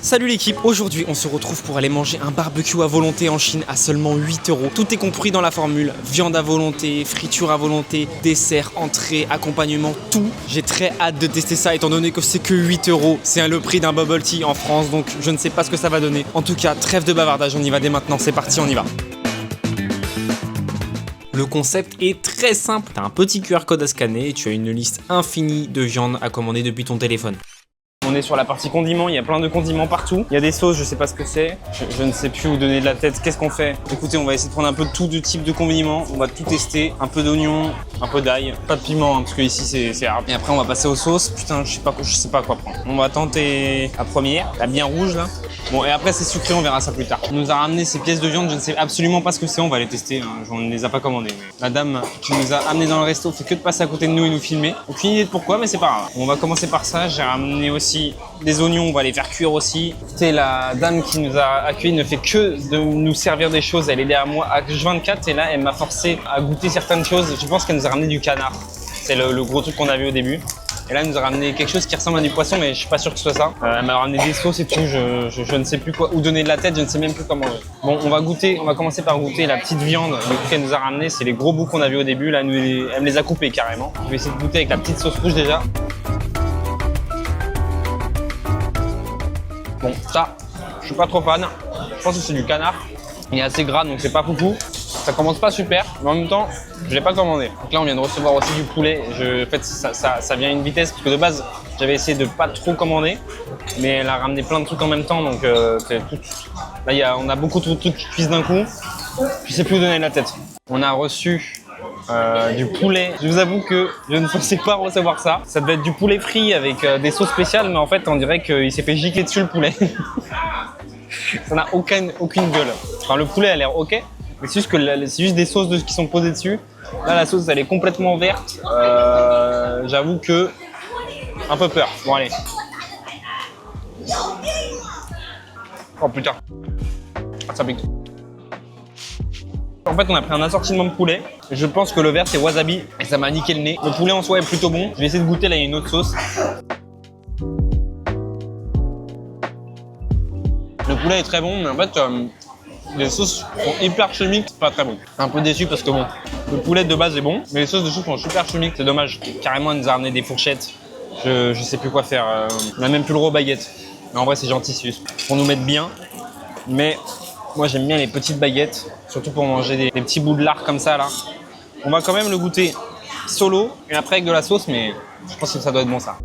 Salut l'équipe, aujourd'hui on se retrouve pour aller manger un barbecue à volonté en Chine à seulement 8 €. Tout est compris dans la formule, viande à volonté, friture à volonté, dessert, entrée, accompagnement, tout. J'ai très hâte de tester ça étant donné que c'est que 8 €. C'est le prix d'un bubble tea en France, donc je ne sais pas ce que ça va donner. En tout cas, trêve de bavardage, on y va dès maintenant, c'est parti, on y va. Le concept est très simple, tu as un petit QR code à scanner et tu as une liste infinie de viande à commander depuis ton téléphone. On est sur la partie condiments, il y a plein de condiments partout. Il y a des sauces, je sais pas ce que c'est. Je ne sais plus où donner de la tête. Qu'est-ce qu'on fait? Écoutez, on va essayer de prendre un peu de tout de type de condiments. On va tout tester. Un peu d'oignon, un peu d'ail, pas de piment, hein, parce que ici c'est rare. Et après, on va passer aux sauces. Putain, je sais pas quoi prendre. On va tenter la première, la bien rouge là. Bon, et après c'est sucré, on verra ça plus tard. On nous a ramené ces pièces de viande, je ne sais absolument pas ce que c'est, on va les tester, hein. On ne les a pas commandées. La dame qui nous a amené dans le resto fait que de passer à côté de nous et nous filmer. Aucune idée de pourquoi, mais c'est pas grave. On va commencer par ça, j'ai ramené aussi des oignons, on va les faire cuire aussi. Écoutez, la dame qui nous a accueillis ne fait que de nous servir des choses, elle est derrière moi à H24 et là elle m'a forcé à goûter certaines choses. Je pense qu'elle nous a ramené du canard, c'est le gros truc qu'on a vu au début. Et là, elle nous a ramené quelque chose qui ressemble à du poisson, mais je suis pas sûr que ce soit ça. Elle m'a ramené des sauces et tout, je ne sais plus quoi, où donner de la tête, je ne sais même plus comment. Bon, on va commencer par goûter la petite viande qu'elle nous a ramené. C'est les gros bouts qu'on a vu au début, là, elle me les a coupés carrément. Je vais essayer de goûter avec la petite sauce rouge déjà. Bon, ça, je suis pas trop fan. Je pense que c'est du canard. Il est assez gras, donc c'est pas foufou. Ça commence pas super, mais en même temps, je l'ai pas commandé. Donc là, on vient de recevoir aussi du poulet. En fait, ça vient à une vitesse, parce que de base, j'avais essayé de pas trop commander, mais elle a ramené plein de trucs en même temps, donc là, on a beaucoup de trucs qui cuisent d'un coup. Je sais plus où donner de la tête. On a reçu du poulet. Je vous avoue que je ne pensais pas recevoir ça. Ça devait être du poulet frit avec des sauces spéciales, mais en fait, on dirait qu'il s'est fait gicler dessus le poulet. Ça n'a aucune gueule. Enfin, le poulet a l'air ok. Mais c'est juste des sauces qui sont posées dessus. Là, la sauce, elle est complètement verte. J'avoue que un peu peur. Bon, allez. Oh putain. Ah, ça pique. En fait, on a pris un assortiment de poulet. Je pense que le vert, c'est wasabi. Et ça m'a niqué le nez. Le poulet en soi est plutôt bon. Je vais essayer de goûter. Là, il y a une autre sauce. Le poulet est très bon, mais en fait... les sauces sont hyper chimiques, c'est pas très bon. Un peu déçu parce que bon, le poulet de base est bon, mais les sauces de chou sont super chimiques, c'est dommage. Carrément, elle nous a ramené des fourchettes. Je sais plus quoi faire. On a même plus le droit aux baguettes. Mais en vrai, c'est gentil, c'est juste pour nous mettre bien. Mais moi, j'aime bien les petites baguettes, surtout pour manger des petits bouts de lard comme ça là. On va quand même le goûter solo et après avec de la sauce, mais je pense que ça doit être bon ça.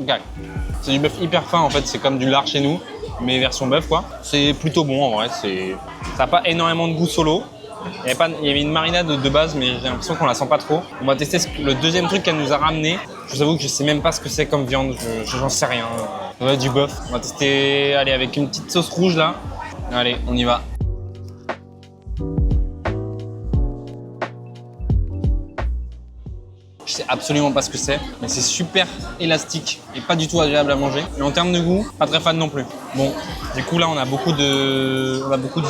Ok. C'est du bœuf hyper fin en fait, c'est comme du lard chez nous, mais version bœuf quoi. C'est plutôt bon en vrai, ça n'a pas énormément de goût solo. Il y avait une marinade de base, mais j'ai l'impression qu'on la sent pas trop. On va tester le deuxième truc qu'elle nous a ramené. Je vous avoue que je sais même pas ce que c'est comme viande, j'en sais rien. Ça doit être du bœuf. On va tester, allez, avec une petite sauce rouge là. Allez, on y va. Je sais absolument pas ce que c'est, mais c'est super élastique et pas du tout agréable à manger. Mais en termes de goût, pas très fan non plus. Bon, du coup là on a beaucoup de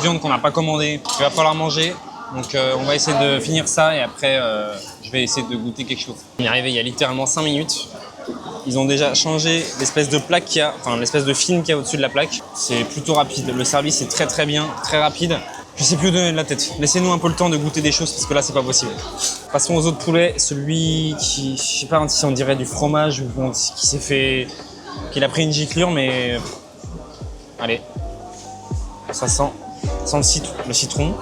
viande qu'on n'a pas commandé. Il va falloir manger, donc on va essayer de finir ça et après je vais essayer de goûter quelque chose. On est arrivé il y a littéralement 5 minutes. Ils ont déjà changé l'espèce de plaque qu'il y a, enfin l'espèce de film qu'il y a au-dessus de la plaque. C'est plutôt rapide. Le service est très bien, très rapide. Je sais plus où donner de la tête. Laissez-nous un peu le temps de goûter des choses parce que là c'est pas possible. Passons aux autres poulets. Celui qui, je sais pas si on dirait du fromage ou qui s'est fait, qu'il a pris une giclure, mais allez, ça sent le citron.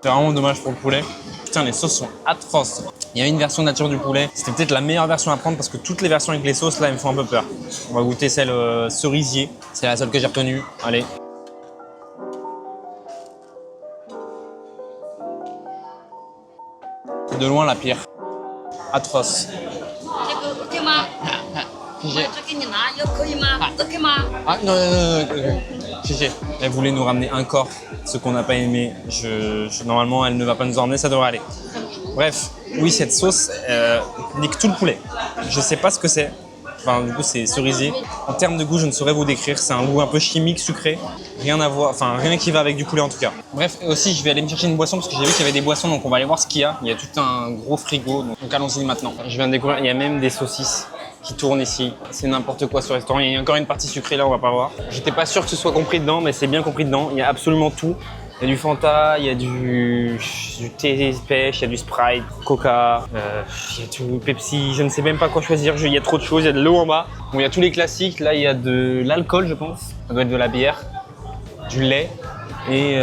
C'est vraiment dommage pour le poulet. Putain, les sauces sont atroces. Il y a une version nature du poulet. C'était peut-être la meilleure version à prendre parce que toutes les versions avec les sauces, là, elles me font un peu peur. On va goûter celle cerisier. C'est la seule que j'ai retenue. Allez. C'est de loin la pire. Atroce. Ah non. Elle voulait nous ramener un corps, ce qu'on n'a pas aimé. Normalement, elle ne va pas nous emmener, ça devrait aller. Bref, oui, cette sauce nique tout le poulet. Je sais pas ce que c'est. Enfin, du coup, c'est cerisier. En termes de goût, je ne saurais vous décrire. C'est un goût un peu chimique, sucré. Rien à voir, enfin, rien qui va avec du poulet en tout cas. Bref, aussi, je vais aller me chercher une boisson parce que j'ai vu qu'il y avait des boissons, donc on va aller voir ce qu'il y a. Il y a tout un gros frigo, donc allons-y maintenant. Je viens de découvrir, il y a même des saucisses qui tournent ici. C'est n'importe quoi ce restaurant. Il y a encore une partie sucrée là, on va pas voir. J'étais pas sûr que ce soit compris dedans, mais c'est bien compris dedans. Il y a absolument tout. Il y a du Fanta, il y a du thé pêche, il y a du Sprite, Coca, il y a tout, Pepsi, je ne sais même pas quoi choisir, il y a trop de choses, il y a de l'eau en bas. Bon, il y a tous les classiques, là il y a de l'alcool je pense, ça doit être de la bière, du lait et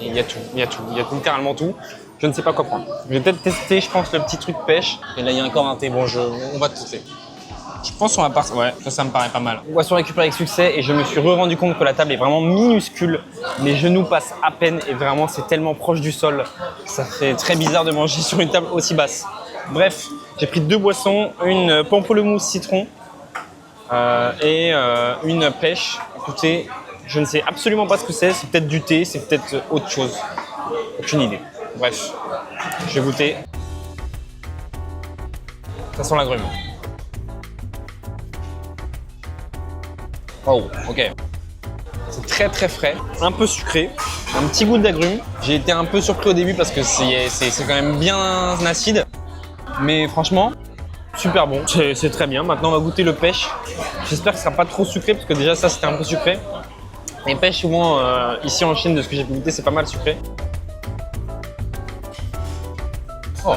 il y a tout, il y a littéralement tout. Je ne sais pas quoi prendre. Je vais peut-être tester, je pense, le petit truc pêche. Et là il y a encore un thé, bon on va tester. Je pense qu'on va partir. Ouais, ça me paraît pas mal. Boisson récupérée avec succès et je me suis rendu compte que la table est vraiment minuscule. Mes genoux passent à peine et vraiment c'est tellement proche du sol. Ça fait très bizarre de manger sur une table aussi basse. Bref, j'ai pris 2 boissons, une pamplemousse citron et une pêche. Écoutez, je ne sais absolument pas ce que c'est. C'est peut-être du thé, c'est peut-être autre chose. Aucune idée. Bref, je vais goûter. Ça sent l'agrume. Oh, ok. C'est très très frais, un peu sucré, un petit goût d'agrumes. J'ai été un peu surpris au début parce que c'est quand même bien acide. Mais franchement, super bon. C'est très bien. Maintenant, on va goûter le pêche. J'espère que ce sera pas trop sucré parce que déjà ça c'était un peu sucré. Les pêches souvent ici en Chine, de ce que j'ai pu goûter, c'est pas mal sucré. Oh,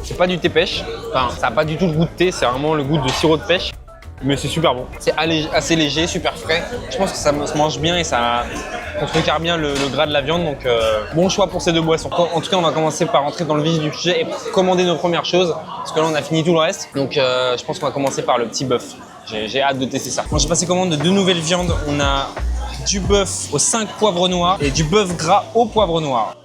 c'est pas du thé pêche. Enfin, ça n'a pas du tout le goût de thé, c'est vraiment le goût de sirop de pêche. Mais c'est super bon. C'est assez léger, super frais. Je pense que ça se mange bien et ça contrecarre bien le gras de la viande. Donc bon choix pour ces 2 boissons. En tout cas, on va commencer par rentrer dans le vif du sujet et commander nos premières choses. Parce que là, on a fini tout le reste. Donc je pense qu'on va commencer par le petit bœuf. J'ai hâte de tester ça. Moi, j'ai passé commande de 2 nouvelles viandes. On a du bœuf aux 5 poivres noirs et du bœuf gras au poivre noir.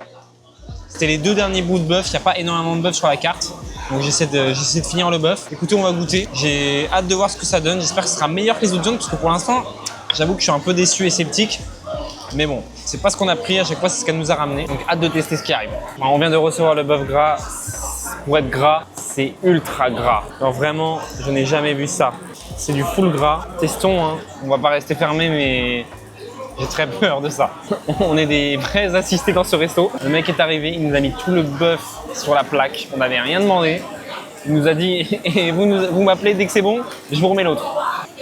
C'était les 2 derniers bouts de bœuf. Il n'y a pas énormément de bœuf sur la carte. Donc j'essaie de finir le bœuf. Écoutez, on va goûter. J'ai hâte de voir ce que ça donne. J'espère que ce sera meilleur que les autres viandes parce que pour l'instant, j'avoue que je suis un peu déçu et sceptique. Mais bon, c'est pas ce qu'on a pris. À chaque fois, c'est ce qu'elle nous a ramené. Donc hâte de tester ce qui arrive. Alors, on vient de recevoir le bœuf gras. Pour être gras, c'est ultra gras. Alors vraiment, je n'ai jamais vu ça. C'est du full gras. Testons, hein. On va pas rester fermé, mais j'ai très peur de ça. On est des vrais assistés dans ce resto. Le mec est arrivé, il nous a mis tout le bœuf sur la plaque. On n'avait rien demandé. Il nous a dit et vous m'appelez dès que c'est bon, je vous remets l'autre.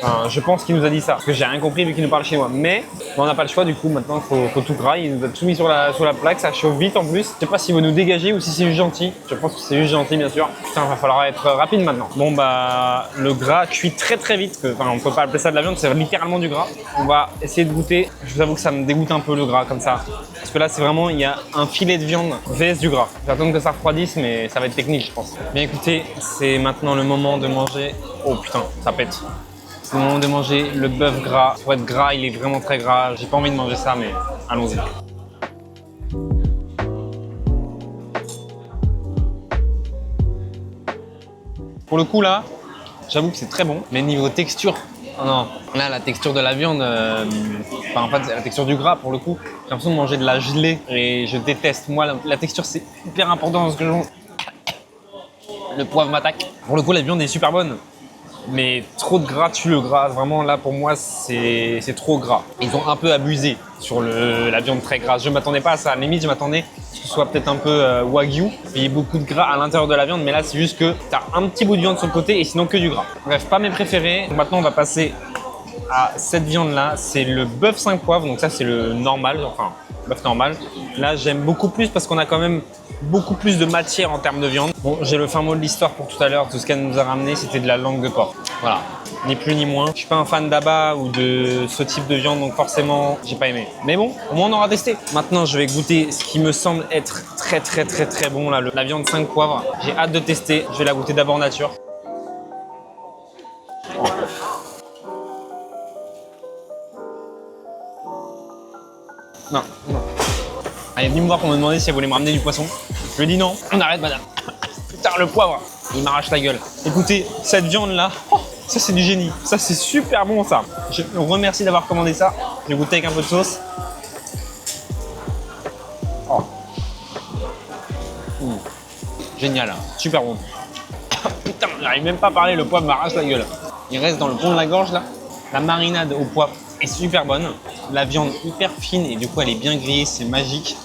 Enfin, je pense qu'il nous a dit ça, parce que j'ai rien compris vu qu'il nous parle chinois. Mais on n'a pas le choix, du coup maintenant il faut tout gras. Il nous a tout mis sur la plaque, ça chauffe vite en plus. Je sais pas s'il veut nous dégager ou si c'est juste gentil. Je pense que c'est juste gentil bien sûr. Putain, va falloir être rapide maintenant. Bon bah le gras cuit très très vite. Enfin, on peut pas appeler ça de la viande, c'est littéralement du gras. On va essayer de goûter. Je vous avoue que ça me dégoûte un peu le gras comme ça. Parce que là c'est vraiment, il y a un filet de viande vs du gras. J'attends que ça refroidisse mais ça va être technique je pense. Bien écoutez, c'est maintenant le moment de manger. Oh putain, ça pète. C'est le moment de manger le bœuf gras. Pour être gras, il est vraiment très gras. J'ai pas envie de manger ça, mais allons-y. Pour le coup là, j'avoue que c'est très bon. Mais niveau texture, oh non. Là la texture de la viande, enfin en fait c'est la texture du gras pour le coup. J'ai l'impression de manger de la gelée et je déteste. Moi la texture c'est hyper important dans ce que je mange. Le poivre m'attaque. Pour le coup la viande est super bonne. Mais trop de gras tue le gras. Vraiment là pour moi c'est trop gras. Ils ont un peu abusé sur la viande très grasse. Je ne m'attendais pas à ça. À la limite je m'attendais que ce soit peut-être un peu wagyu. Il y a beaucoup de gras à l'intérieur de la viande. Mais là c'est juste que tu as un petit bout de viande sur le côté et sinon que du gras. Bref, pas mes préférés. Donc, maintenant on va passer à cette viande là. C'est le bœuf 5 poivres. Donc ça c'est le normal. Enfin bœuf normal. Là j'aime beaucoup plus parce qu'on a quand même beaucoup plus de matière en termes de viande. Bon, j'ai le fin mot de l'histoire pour tout à l'heure. Tout ce qu'elle nous a ramené, c'était de la langue de porc. Voilà, ni plus ni moins. Je suis pas un fan d'abat ou de ce type de viande, donc forcément, j'ai pas aimé. Mais bon, au moins on aura testé. Maintenant, je vais goûter ce qui me semble être très très très très bon là, la viande 5 poivres. J'ai hâte de tester. Je vais la goûter d'abord nature. Non, non. Elle est venue me voir pour me demander si elle voulait me ramener du poisson. Je lui ai dit non. On arrête, madame. Putain, le poivre, il m'arrache la gueule. Écoutez, cette viande-là, oh, ça c'est du génie. Ça c'est super bon ça. Je vous remercie d'avoir commandé ça. Je vais goûter avec un peu de sauce. Oh. Génial, super bon. Putain, j'arrive même pas à parler, le poivre m'arrache la gueule. Il reste dans le pont de la gorge là. La marinade au poivre est super bonne. La viande hyper fine et du coup elle est bien grillée, c'est magique.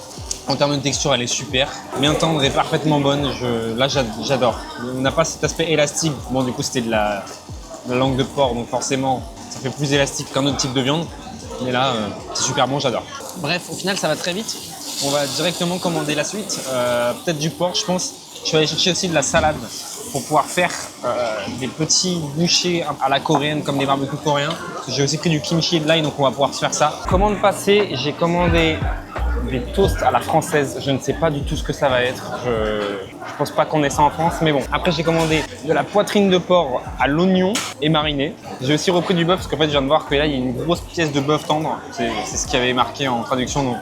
En termes de texture, elle est super. Bien tendre et parfaitement bonne. Là, j'adore. On n'a pas cet aspect élastique. Bon, du coup, c'était de la langue de porc, donc forcément, ça fait plus élastique qu'un autre type de viande. Mais là, c'est super bon, j'adore. Bref, au final, ça va très vite. On va directement commander la suite. Peut-être du porc, je pense. Je vais aller chercher aussi de la salade pour pouvoir faire des petits bouchées à la coréenne, comme des barbecues coréens. J'ai aussi pris du kimchi et de l'ail, donc on va pouvoir se faire ça. Commande passée, j'ai commandé des toasts à la française. Je ne sais pas du tout ce que ça va être. Je pense pas qu'on ait ça en France, mais bon. Après, j'ai commandé de la poitrine de porc à l'oignon et marinée. J'ai aussi repris du bœuf parce qu'en fait, je viens de voir que là, il y a une grosse pièce de bœuf tendre. C'est ce qui avait marqué en traduction, donc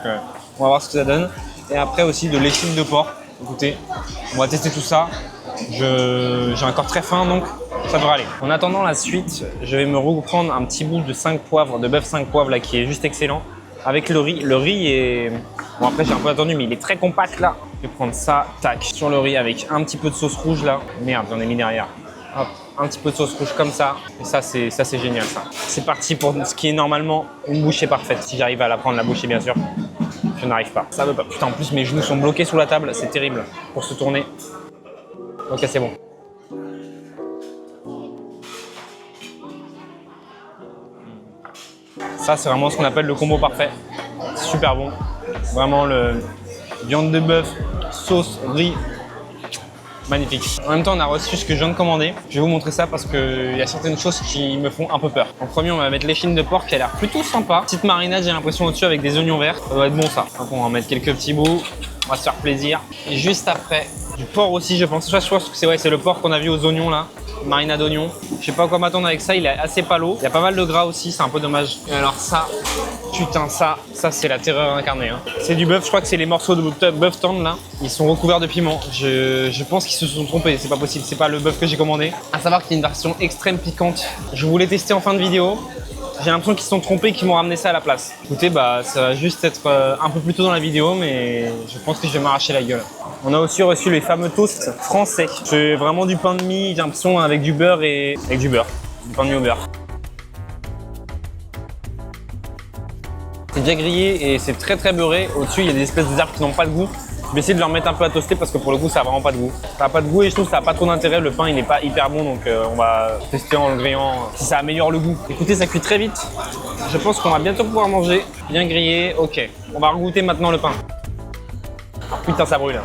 on va voir ce que ça donne. Et après aussi de l'échine de porc. Écoutez, on va tester tout ça. J'ai un corps très fin, donc ça devrait aller. En attendant la suite, je vais me reprendre un petit bout de 5 poivres, de bœuf 5 poivres là, qui est juste excellent. Avec le riz. Le riz est... Bon, après, j'ai un peu attendu, mais il est très compact là. Je vais prendre ça, tac, sur le riz avec un petit peu de sauce rouge là. Merde, j'en ai mis derrière. Hop, un petit peu de sauce rouge comme ça. Et ça, c'est génial ça. C'est parti pour ce qui est normalement une bouchée parfaite. Si j'arrive à la prendre, la bouchée, bien sûr. Je n'arrive pas. Ça veut pas. Putain, en plus, mes genoux sont bloqués sous la table. C'est terrible pour se tourner. Ok, c'est bon. Ça, c'est vraiment ce qu'on appelle le combo parfait. C'est super bon. Vraiment, viande de bœuf, sauce, riz, magnifique. En même temps, on a reçu ce que je viens de commander. Je vais vous montrer ça parce qu'il y a certaines choses qui me font un peu peur. En premier, on va mettre l'échine de porc qui a l'air plutôt sympa. Petite marinade, j'ai l'impression au-dessus avec des oignons verts. Ça doit être bon ça. Donc, on va en mettre quelques petits bouts. On va se faire plaisir. Et juste après, du porc aussi, je pense. Je pense que c'est le porc qu'on a vu aux oignons là. Marinade d'oignons. Je sais pas à quoi m'attendre avec ça, il est assez palo. Il y a pas mal de gras aussi, c'est un peu dommage. Et alors ça, putain, ça c'est la terreur incarnée. Hein. C'est du bœuf, je crois que c'est les morceaux de bœuf tendre là. Ils sont recouverts de piment. Je pense qu'ils se sont trompés, c'est pas possible, c'est pas le bœuf que j'ai commandé. À savoir qu'il y a une version extrême piquante. Je voulais tester en fin de vidéo. J'ai l'impression qu'ils se sont trompés et qu'ils m'ont ramené ça à la place. Écoutez, bah ça va juste être un peu plus tôt dans la vidéo, mais je pense que je vais m'arracher la gueule. On a aussi reçu les fameux toasts français. C'est vraiment du pain de mie, j'ai l'impression, avec du beurre et... Avec du beurre. Du pain de mie au beurre. C'est déjà grillé et c'est très très beurré. Au-dessus, il y a des espèces de herbes qui n'ont pas de goût. Je vais essayer de leur mettre un peu à toaster parce que pour le coup, ça n'a vraiment pas de goût. Ça n'a pas de goût et je trouve que ça n'a pas trop d'intérêt. Le pain, il n'est pas hyper bon, donc on va tester en le grillant si ça améliore le goût. Écoutez, ça cuit très vite. Je pense qu'on va bientôt pouvoir manger. Bien grillé, ok. On va regoûter maintenant le pain. Oh, putain, ça brûle.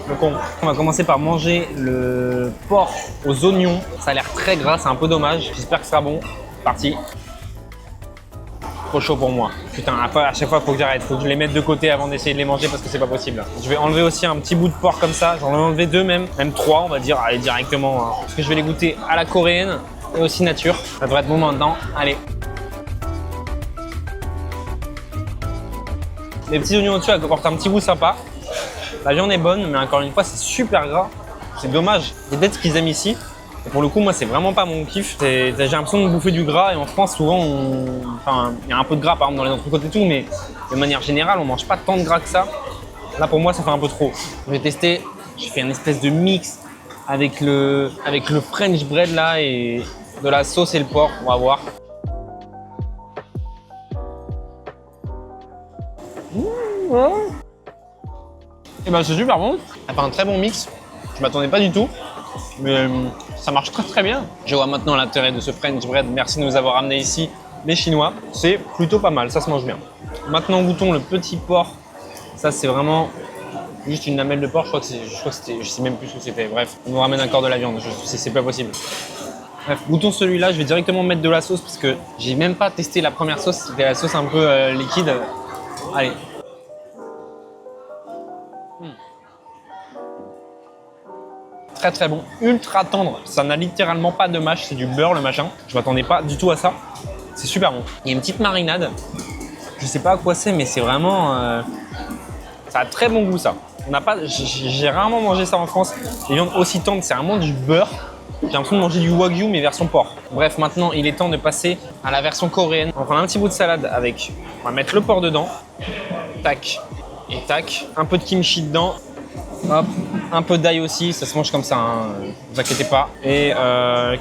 Donc on va commencer par manger le porc aux oignons. Ça a l'air très gras, c'est un peu dommage. J'espère que ça sera bon. Parti. Trop chaud pour moi. Putain, après, à chaque fois, il faut que j'arrête. Il faut que je les mette de côté avant d'essayer de les manger parce que c'est pas possible. Je vais enlever aussi un petit bout de porc comme ça. J'en ai enlevé deux même 3 on va dire. Allez, directement. Hein. Parce que je vais les goûter à la coréenne et aussi nature. Ça devrait être bon maintenant. Allez. Les petits oignons au-dessus apportent un petit goût sympa. La viande est bonne, mais encore une fois, c'est super gras. C'est dommage. C'est peut-être ce qu'ils aiment ici. Et pour le coup, moi, c'est vraiment pas mon kiff. J'ai l'impression de bouffer du gras. Et en France, souvent, il y a un peu de gras, par exemple, dans les entrecôtes et tout. Mais de manière générale, on mange pas tant de gras que ça. Là, pour moi, ça fait un peu trop. Je vais tester. Je fais une espèce de mix avec le French bread là et de la sauce et le porc. On va voir. Et ben c'est super bon, ça fait un très bon mix, je m'attendais pas du tout, mais ça marche très très bien. Je vois maintenant l'intérêt de ce French bread, merci de nous avoir amené ici les Chinois, c'est plutôt pas mal, ça se mange bien. Maintenant goûtons le petit porc, ça c'est vraiment juste une lamelle de porc, je crois que c'était, je sais même plus ce que c'était, bref, on nous ramène encore de la viande, c'est pas possible. Bref, goûtons celui-là, je vais directement mettre de la sauce parce que j'ai même pas testé la première sauce, c'était la sauce un peu liquide. Allez. Très très bon, ultra tendre, ça n'a littéralement pas de mâche, c'est du beurre le machin. Je m'attendais pas du tout à ça, c'est super bon. Il y a une petite marinade, je sais pas à quoi c'est mais c'est vraiment... ça a très bon goût ça. J'ai rarement mangé ça en France, les viandes aussi tendres, c'est vraiment du beurre. J'ai l'impression de manger du wagyu mais version porc. Bref, maintenant il est temps de passer à la version coréenne. On va prendre un petit bout de salade avec, on va mettre le porc dedans, tac et tac, un peu de kimchi dedans. Hop, un peu d'ail aussi, ça se mange comme ça, hein, ne vous inquiétez pas. Et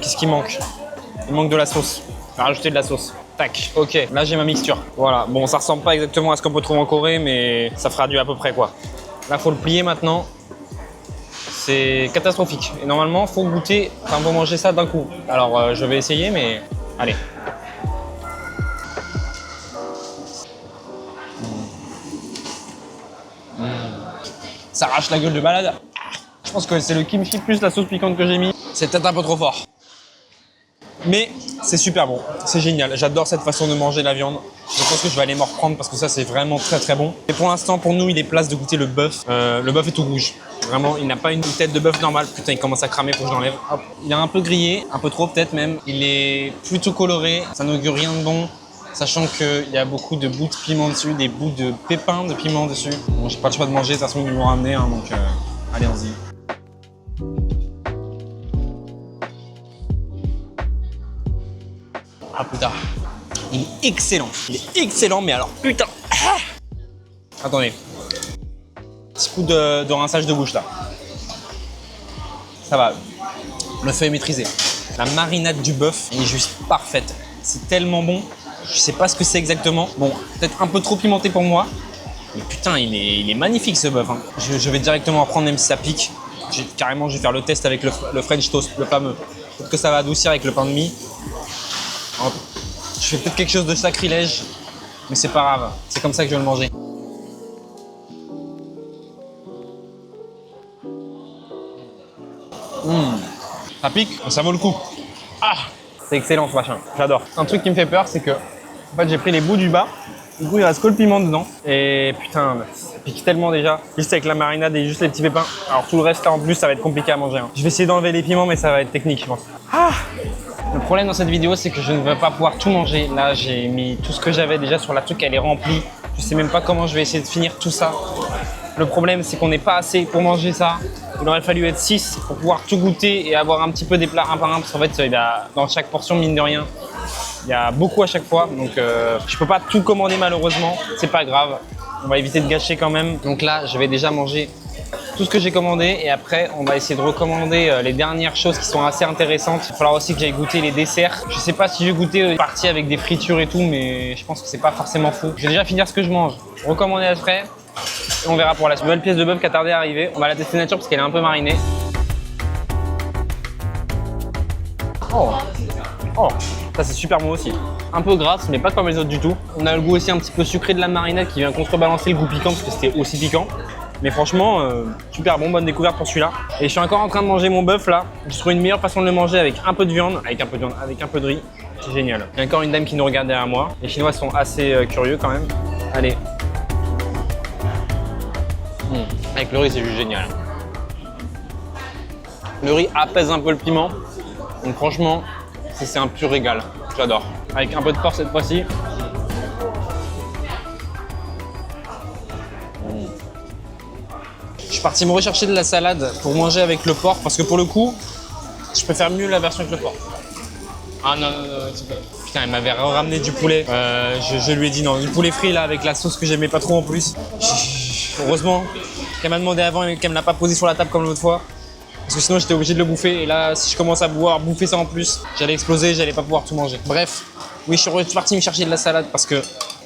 qu'est-ce qui manque? Il manque de la sauce. On va rajouter de la sauce. Tac, ok, là j'ai ma mixture. Voilà, bon ça ressemble pas exactement à ce qu'on peut trouver en Corée, mais ça fera du à peu près quoi. Là faut le plier maintenant. C'est catastrophique. Et normalement faut goûter, enfin faut manger ça d'un coup. Alors je vais essayer, mais allez. Ça arrache la gueule de malade. Je pense que c'est le kimchi plus la sauce piquante que j'ai mis. C'est peut-être un peu trop fort. Mais c'est super bon, c'est génial. J'adore cette façon de manger la viande. Je pense que je vais aller m'en reprendre parce que ça c'est vraiment très très bon. Et pour l'instant, pour nous, il est place de goûter le bœuf. Le bœuf est tout rouge. Vraiment, il n'a pas une tête de bœuf normale. Putain, il commence à cramer, faut que je l'enlève. Hop. Il est un peu grillé, un peu trop peut-être même. Il est plutôt coloré, ça n'augure rien de bon. Sachant qu'il y a beaucoup de bouts de piment dessus, des bouts de pépins de piment dessus. Bon, j'ai pas le choix de manger, de toute façon ils m'ont ramené, hein, donc allez, on-y. Ah putain, il est excellent. Il est excellent, mais alors putain. Ah, attendez. Petit coup de rinçage de bouche là. Ça va. Le feu est maîtrisé. La marinade du bœuf est juste parfaite. C'est tellement bon. Je sais pas ce que c'est exactement. Bon, peut-être un peu trop pimenté pour moi. Mais putain, il est magnifique ce bœuf. Hein. Je vais directement en prendre même si ça pique. Carrément, je vais faire le test avec le French toast, le fameux. Peut-être que ça va adoucir avec le pain de mie. Je fais peut-être quelque chose de sacrilège, mais c'est pas grave. C'est comme ça que je vais le manger. Ça pique, ça vaut le coup. Ah, c'est excellent ce machin, j'adore. Un truc qui me fait peur, c'est que en fait, j'ai pris les bouts du bas. Du coup, il reste que le piment dedans. Et putain, ça pique tellement déjà. Juste avec la marinade et juste les petits pépins. Alors tout le reste là en plus, ça va être compliqué à manger. Hein. Je vais essayer d'enlever les piments, mais ça va être technique, je pense. Ah, le problème dans cette vidéo, c'est que je ne vais pas pouvoir tout manger. Là, j'ai mis tout ce que j'avais déjà sur la truc, elle est remplie. Je sais même pas comment je vais essayer de finir tout ça. Le problème, c'est qu'on n'est pas assez pour manger ça. Il aurait fallu être 6 pour pouvoir tout goûter et avoir un petit peu des plats un par un. Parce qu'en fait, il y a, dans chaque portion, mine de rien, il y a beaucoup à chaque fois. Donc, je peux pas tout commander malheureusement. C'est pas grave. On va éviter de gâcher quand même. Donc là, je vais déjà manger tout ce que j'ai commandé et après on va essayer de recommander les dernières choses qui sont assez intéressantes. Il va falloir aussi que j'aille goûter les desserts. Je sais pas si je vais goûter une partie avec des fritures et tout, mais je pense que c'est pas forcément fou. Je vais déjà finir ce que je mange, recommander après et on verra pour la nouvelle pièce de bœuf qui a tardé à arriver. On va la tester nature parce qu'elle est un peu marinée. Oh, ça c'est super bon aussi. Un peu grasse mais pas comme les autres du tout. On a le goût aussi un petit peu sucré de la marinade qui vient contrebalancer le goût piquant parce que c'était aussi piquant. Mais franchement, super bon, bonne découverte pour celui-là. Et je suis encore en train de manger mon bœuf là. Je trouve une meilleure façon de le manger avec un peu de viande, avec un peu de riz. C'est génial. Il y a encore une dame qui nous regarde derrière moi. Les Chinois sont assez curieux quand même. Allez. Avec le riz, c'est juste génial. Le riz apaise un peu le piment. Donc franchement, c'est un pur régal. J'adore. Avec un peu de porc cette fois-ci. Je suis parti me rechercher de la salade pour manger avec le porc parce que pour le coup, je préfère mieux la version avec le porc. Ah non, putain, elle m'avait ramené du poulet. Je lui ai dit non, du poulet frit là avec la sauce que j'aimais pas trop en plus. Heureusement qu'elle m'a demandé avant et qu'elle me l'a pas posé sur la table comme l'autre fois. Parce que sinon j'étais obligé de le bouffer et là si je commence à bouffer ça en plus, j'allais exploser, j'allais pas pouvoir tout manger. Bref, oui je suis parti me chercher de la salade parce que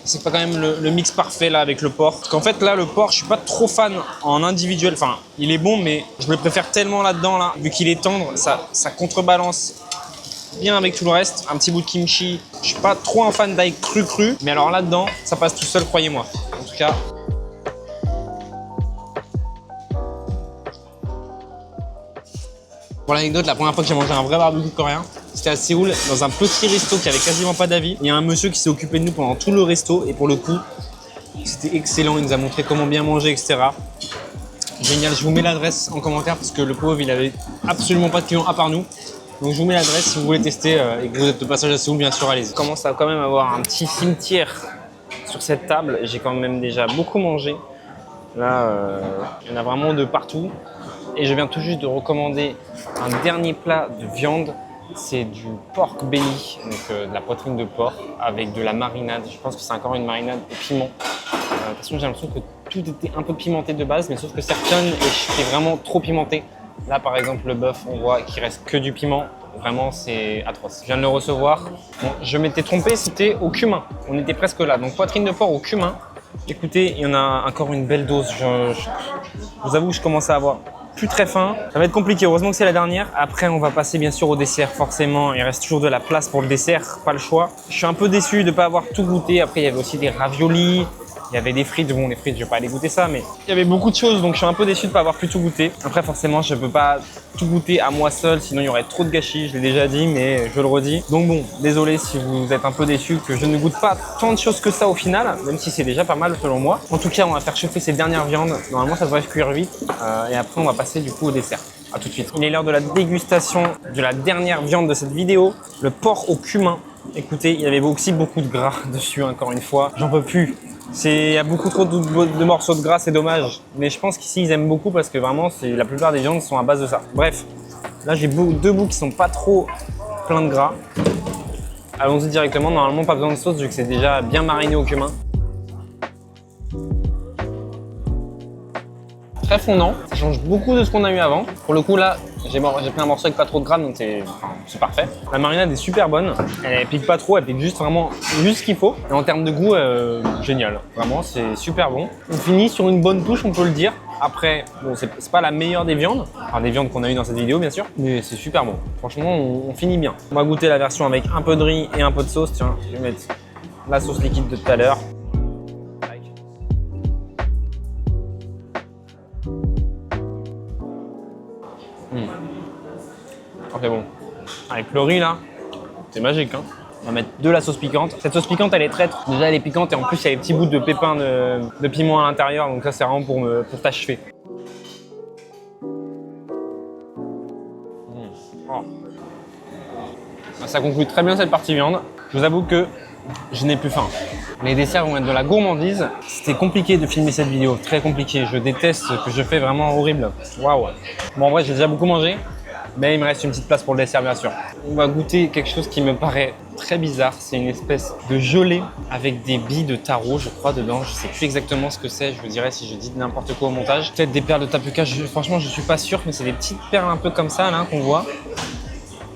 c'est pas quand même le mix parfait là avec le porc. Parce qu'en fait là le porc je suis pas trop fan en individuel, enfin il est bon mais je le préfère tellement là-dedans là, vu qu'il est tendre, ça contrebalance bien avec tout le reste. Un petit bout de kimchi, je suis pas trop un fan d'ail cru, mais alors là-dedans ça passe tout seul, croyez-moi. En tout cas. Pour l'anecdote, la première fois que j'ai mangé un vrai barbecue coréen, c'était à Séoul, dans un petit resto qui avait quasiment pas d'avis. Il y a un monsieur qui s'est occupé de nous pendant tout le resto et pour le coup, c'était excellent. Il nous a montré comment bien manger, etc. Génial, je vous mets l'adresse en commentaire parce que le pauvre, il avait absolument pas de clients à part nous. Donc je vous mets l'adresse si vous voulez tester et que vous êtes de passage à Séoul, bien sûr, allez-y. Je commence à quand même avoir un petit cimetière sur cette table. J'ai quand même déjà beaucoup mangé. Là, il y en a vraiment de partout. Et je viens tout juste de recommander un dernier plat de viande. C'est du pork belly, donc de la poitrine de porc avec de la marinade. Je pense que c'est encore une marinade au piment. De toute façon, j'ai l'impression que tout était un peu pimenté de base, mais sauf que certaines étaient vraiment trop pimentées. Là, par exemple, le bœuf, on voit qu'il reste que du piment. Vraiment, c'est atroce. Je viens de le recevoir. Bon, je m'étais trompé, c'était au cumin. On était presque là. Donc, poitrine de porc au cumin. Écoutez, il y en a encore une belle dose. Je vous avoue que je commence à avoir plus très faim. Ça va être compliqué. Heureusement que c'est la dernière. Après, on va passer bien sûr au dessert. Forcément, il reste toujours de la place pour le dessert. Pas le choix. Je suis un peu déçu de ne pas avoir tout goûté. Après, il y avait aussi des raviolis. Il y avait des frites, bon les frites je vais pas aller goûter ça, mais il y avait beaucoup de choses donc je suis un peu déçu de ne pas avoir pu tout goûter. Après forcément je peux pas tout goûter à moi seul, sinon il y aurait trop de gâchis, je l'ai déjà dit mais je le redis. Donc bon, désolé si vous êtes un peu déçu que je ne goûte pas tant de choses que ça au final, même si c'est déjà pas mal selon moi. En tout cas on va faire chauffer ces dernières viandes, normalement ça devrait cuire vite et après on va passer du coup au dessert. A tout de suite. Il est l'heure de la dégustation de la dernière viande de cette vidéo, le porc au cumin. Écoutez, il y avait aussi beaucoup de gras dessus encore une fois, j'en peux plus. Il y a beaucoup trop de morceaux de gras, c'est dommage. Mais je pense qu'ici, ils aiment beaucoup parce que vraiment, la plupart des viandes sont à base de ça. Bref, là, j'ai deux bouts qui sont pas trop pleins de gras. Allons-y directement. Normalement, pas besoin de sauce vu que c'est déjà bien mariné au cumin. Très fondant, ça change beaucoup de ce qu'on a eu avant. Pour le coup là, j'ai pris un morceau avec pas trop de gras donc c'est parfait. La marinade est super bonne, elle pique pas trop, elle pique juste vraiment ce qu'il faut. Et en termes de goût, génial, vraiment c'est super bon. On finit sur une bonne touche, on peut le dire. Après, bon, c'est pas la meilleure des viandes, enfin des viandes qu'on a eues dans cette vidéo bien sûr, mais c'est super bon. Franchement, on finit bien. On va goûter la version avec un peu de riz et un peu de sauce. Tiens, je vais mettre la sauce liquide de tout à l'heure. Ok bon, avec le riz là, c'est magique hein. On va mettre de la sauce piquante. Cette sauce piquante elle est traître. Déjà elle est piquante et en plus il y a les petits bouts de pépins de piment à l'intérieur. Donc ça c'est vraiment pour t'achever. Oh. Ça conclut très bien cette partie viande. Je vous avoue que je n'ai plus faim. Les desserts vont être de la gourmandise. C'était compliqué de filmer cette vidéo, très compliqué. Je déteste ce que je fais, vraiment horrible. Waouh. Bon en vrai j'ai déjà beaucoup mangé. Mais il me reste une petite place pour le dessert bien sûr. On va goûter quelque chose qui me paraît très bizarre. C'est une espèce de gelée avec des billes de taro, je crois, dedans. Je sais plus exactement ce que c'est, je vous dirai si je dis n'importe quoi au montage. Peut-être des perles de tapioca, franchement je suis pas sûr, mais c'est des petites perles un peu comme ça là qu'on voit.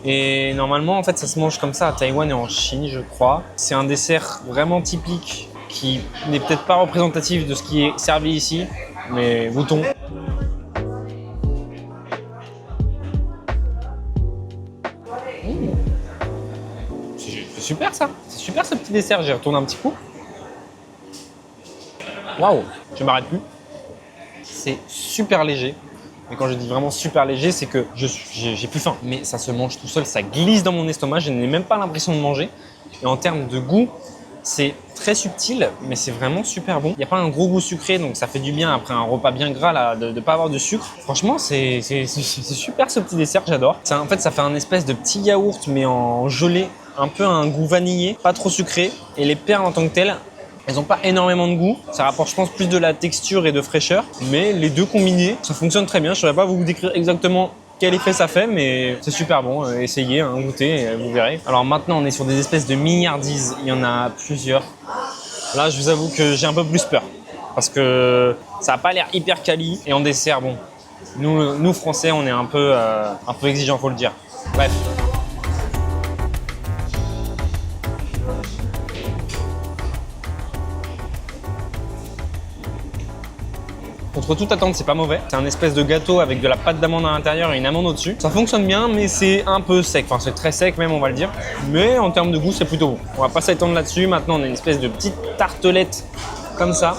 Et normalement en fait ça se mange comme ça à Taïwan et en Chine je crois. C'est un dessert vraiment typique qui n'est peut-être pas représentatif de ce qui est servi ici, mais goûtons. C'est super ça, c'est super ce petit dessert, j'y retourne un petit coup. Waouh, je m'arrête plus. C'est super léger. Mais quand je dis vraiment super léger, c'est que j'ai plus faim. Mais ça se mange tout seul, ça glisse dans mon estomac, je n'ai même pas l'impression de manger. Et en termes de goût, c'est très subtil, mais c'est vraiment super bon. Il n'y a pas un gros goût sucré, donc ça fait du bien après un repas bien gras là, de ne pas avoir de sucre. Franchement, c'est super ce petit dessert, j'adore. En fait, ça fait un espèce de petit yaourt, mais en gelée, un peu un goût vanillé, pas trop sucré. Et les perles en tant que telles, elles n'ont pas énormément de goût. Ça rapporte, je pense, plus de la texture et de fraîcheur. Mais les deux combinés, ça fonctionne très bien. Je ne saurais pas vous décrire exactement quel effet ça fait, mais c'est super bon. Essayez, hein, goûtez, et vous verrez. Alors maintenant, on est sur des espèces de mignardises. Il y en a plusieurs. Là, je vous avoue que j'ai un peu plus peur. Parce que ça n'a pas l'air hyper quali. Et en dessert, bon, nous Français, on est un peu exigeants, faut le dire. Bref. Contre toute attente, c'est pas mauvais. C'est un espèce de gâteau avec de la pâte d'amande à l'intérieur et une amande au-dessus. Ça fonctionne bien, mais c'est un peu sec. Enfin, c'est très sec même, on va le dire. Mais en termes de goût, c'est plutôt bon. On va pas s'étendre là-dessus. Maintenant, on a une espèce de petite tartelette comme ça.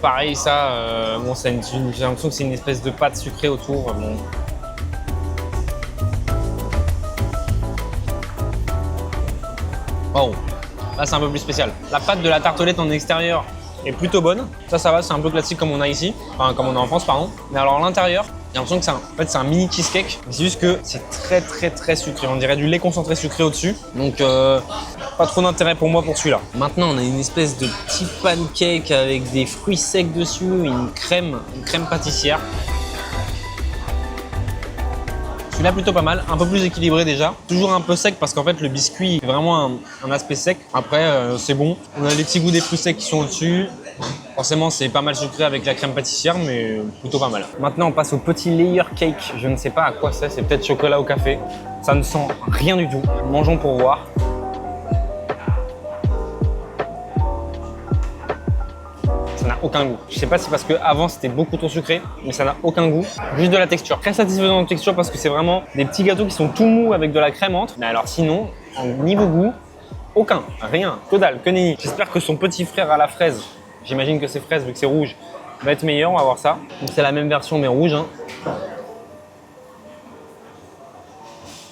Pareil, ça, bon, j'ai l'impression que c'est une espèce de pâte sucrée autour. Bon. Oh, là, c'est un peu plus spécial. La pâte de la tartelette en extérieur est plutôt bonne. Ça va, c'est un peu classique comme on a ici, enfin comme on a en France, pardon. Mais alors à l'intérieur, j'ai l'impression que c'est un mini cheesecake. C'est juste que c'est très sucré. On dirait du lait concentré sucré au-dessus. Donc pas trop d'intérêt pour moi pour celui-là. Maintenant, on a une espèce de petit pancake avec des fruits secs dessus, une crème pâtissière. Celui-là plutôt pas mal, un peu plus équilibré déjà. Toujours un peu sec parce qu'en fait le biscuit est vraiment un aspect sec. Après c'est bon. On a les petits goûts des fruits secs qui sont au-dessus. Forcément, c'est pas mal sucré avec la crème pâtissière, mais plutôt pas mal. Maintenant, on passe au petit layer cake. Je ne sais pas à quoi c'est peut-être chocolat au café. Ça ne sent rien du tout. Mangeons pour voir. Ça n'a aucun goût. Je sais pas si c'est parce qu'avant c'était beaucoup trop sucré, mais ça n'a aucun goût. Juste de la texture. Très satisfaisant en texture parce que c'est vraiment des petits gâteaux qui sont tout mous avec de la crème entre. Mais alors sinon, en niveau goût, aucun, rien, que dalle, que nenni. J'espère que son petit frère à la fraise, j'imagine que c'est fraise vu que c'est rouge, va être meilleur, on va voir ça. Donc c'est la même version mais rouge. Hein.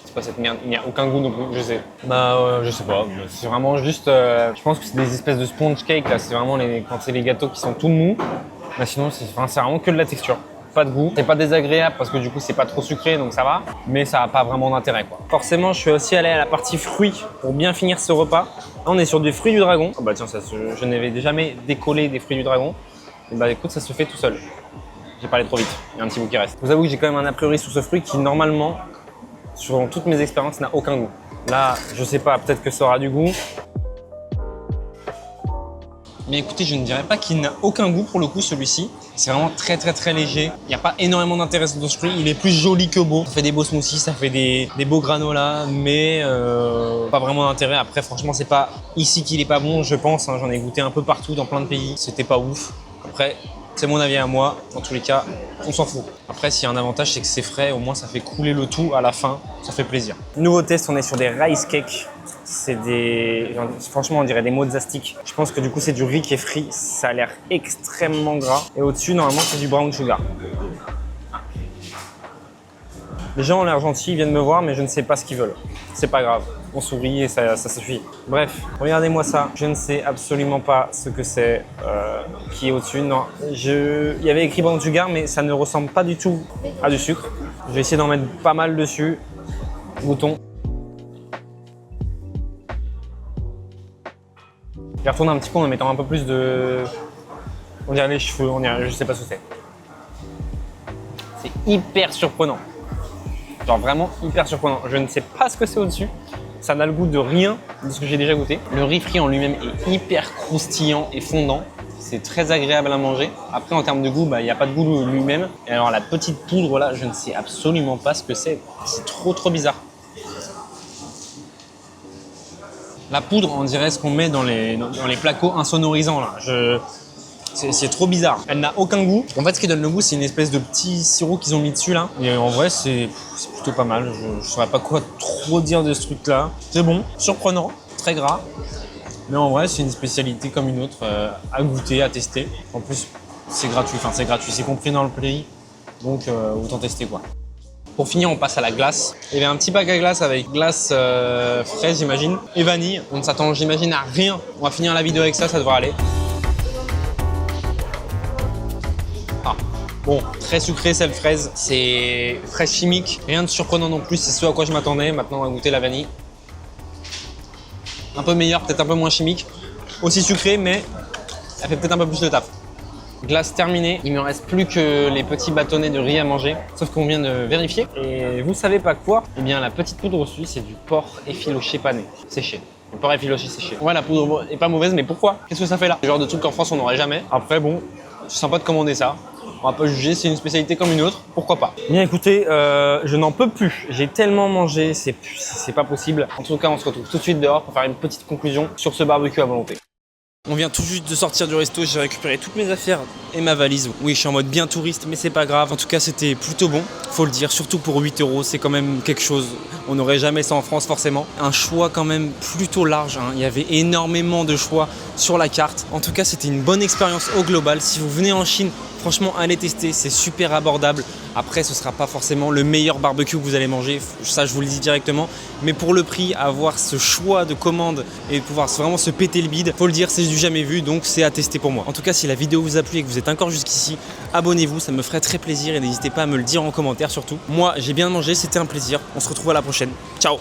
C'est pas cette merde, il n'y a aucun goût non plus, je sais. Je sais pas, c'est vraiment juste, je pense que c'est des espèces de sponge cake là, c'est vraiment quand c'est les gâteaux qui sont tout mous. Mais sinon c'est vraiment que de la texture. Pas de goût, c'est pas désagréable parce que du coup c'est pas trop sucré donc ça va, mais ça n'a pas vraiment d'intérêt quoi. Forcément je suis aussi allé à la partie fruits pour bien finir ce repas. Là on est sur des fruits du dragon. Oh bah tiens, je n'avais jamais décollé des fruits du dragon. Et bah écoute, ça se fait tout seul. J'ai parlé trop vite, il y a un petit bout qui reste. Je vous avoue que j'ai quand même un a priori sur ce fruit qui normalement, sur toutes mes expériences, n'a aucun goût. Là je sais pas, peut-être que ça aura du goût. Mais écoutez, je ne dirais pas qu'il n'a aucun goût pour le coup celui-ci. C'est vraiment très léger. Il n'y a pas énormément d'intérêt dans ce fruit. Il est plus joli que beau. Ça fait des beaux smoothies, ça fait des beaux granolas, mais pas vraiment d'intérêt. Après, franchement, c'est pas ici qu'il est pas bon, je pense. Hein. J'en ai goûté un peu partout dans plein de pays. C'était pas ouf. Après, c'est mon avis à moi. Dans tous les cas, on s'en fout. Après, s'il y a un avantage, c'est que c'est frais. Au moins, ça fait couler le tout à la fin. Ça fait plaisir. Nouveau test, on est sur des rice cakes. C'est franchement, on dirait des mozzastiques. Je pense que du coup, c'est du riz qui est frit. Ça a l'air extrêmement gras. Et au-dessus, normalement, c'est du brown sugar. Les gens ont l'air gentils, ils viennent me voir, mais je ne sais pas ce qu'ils veulent. C'est pas grave. On sourit et ça suffit. Bref, regardez-moi ça. Je ne sais absolument pas ce que c'est qui est au-dessus. Non, il y avait écrit brown sugar, mais ça ne ressemble pas du tout à du sucre. Je vais essayer d'en mettre pas mal dessus. Bouton. Je vais retourner un petit peu en mettant un peu plus de... On dirait les cheveux, je sais pas ce que c'est. C'est hyper surprenant. Genre vraiment hyper surprenant. Je ne sais pas ce que c'est au-dessus. Ça n'a le goût de rien de ce que j'ai déjà goûté. Le riz frit en lui-même est hyper croustillant et fondant. C'est très agréable à manger. Après, en termes de goût, il n'y a pas de goût lui-même. Et alors la petite poudre là, je ne sais absolument pas ce que c'est. C'est trop bizarre. La poudre, on dirait ce qu'on met dans les placos insonorisants là. C'est trop bizarre. Elle n'a aucun goût. En fait, ce qui donne le goût, c'est une espèce de petit sirop qu'ils ont mis dessus là. Et en vrai, c'est plutôt pas mal. Je ne saurais pas quoi trop dire de ce truc-là. C'est bon, surprenant, très gras. Mais en vrai, c'est une spécialité comme une autre à goûter, à tester. En plus, c'est gratuit. Enfin, c'est gratuit. C'est compris dans le prix. Donc, autant tester quoi. Pour finir, on passe à la glace. Il y avait un petit bac à glace avec glace fraise, j'imagine, et vanille. On ne s'attend, j'imagine, à rien. On va finir la vidéo avec ça, ça devrait aller. Ah, bon, très sucré, sel fraise. C'est fraise chimique. Rien de surprenant non plus, c'est ce à quoi je m'attendais. Maintenant, on va goûter la vanille. Un peu meilleur, peut-être un peu moins chimique. Aussi sucré, mais elle fait peut-être un peu plus le taf. Glace terminée, il ne me reste plus que les petits bâtonnets de riz à manger, sauf qu'on vient de vérifier. Et vous savez pas quoi? Eh bien la petite poudre au-dessus, c'est du porc effiloché pané, séché. Le porc effiloché séché. Ouais, la poudre est pas mauvaise, mais pourquoi? Qu'est-ce que ça fait là? Ce genre de truc qu'en France on n'aurait jamais. Après bon, c'est sympa de commander ça. On va pas juger, c'est une spécialité comme une autre, pourquoi pas. Bien écoutez, je n'en peux plus. J'ai tellement mangé, c'est pas possible. En tout cas, on se retrouve tout de suite dehors pour faire une petite conclusion sur ce barbecue à volonté. On vient tout juste de sortir du resto, j'ai récupéré toutes mes affaires et ma valise. Oui, je suis en mode bien touriste, mais c'est pas grave. En tout cas, c'était plutôt bon, faut le dire. Surtout pour 8 €, c'est quand même quelque chose. On n'aurait jamais ça en France, forcément. Un choix quand même plutôt large, hein. Il y avait énormément de choix sur la carte. En tout cas, c'était une bonne expérience au global. Si vous venez en Chine, franchement, allez tester, c'est super abordable. Après, ce sera pas forcément le meilleur barbecue que vous allez manger, ça je vous le dis directement. Mais pour le prix, avoir ce choix de commandes et pouvoir vraiment se péter le bide, faut le dire, c'est du jamais vu, donc c'est à tester pour moi. En tout cas, si la vidéo vous a plu et que vous êtes encore jusqu'ici, abonnez-vous, ça me ferait très plaisir et n'hésitez pas à me le dire en commentaire surtout. Moi, j'ai bien mangé, c'était un plaisir. On se retrouve à la prochaine. Ciao!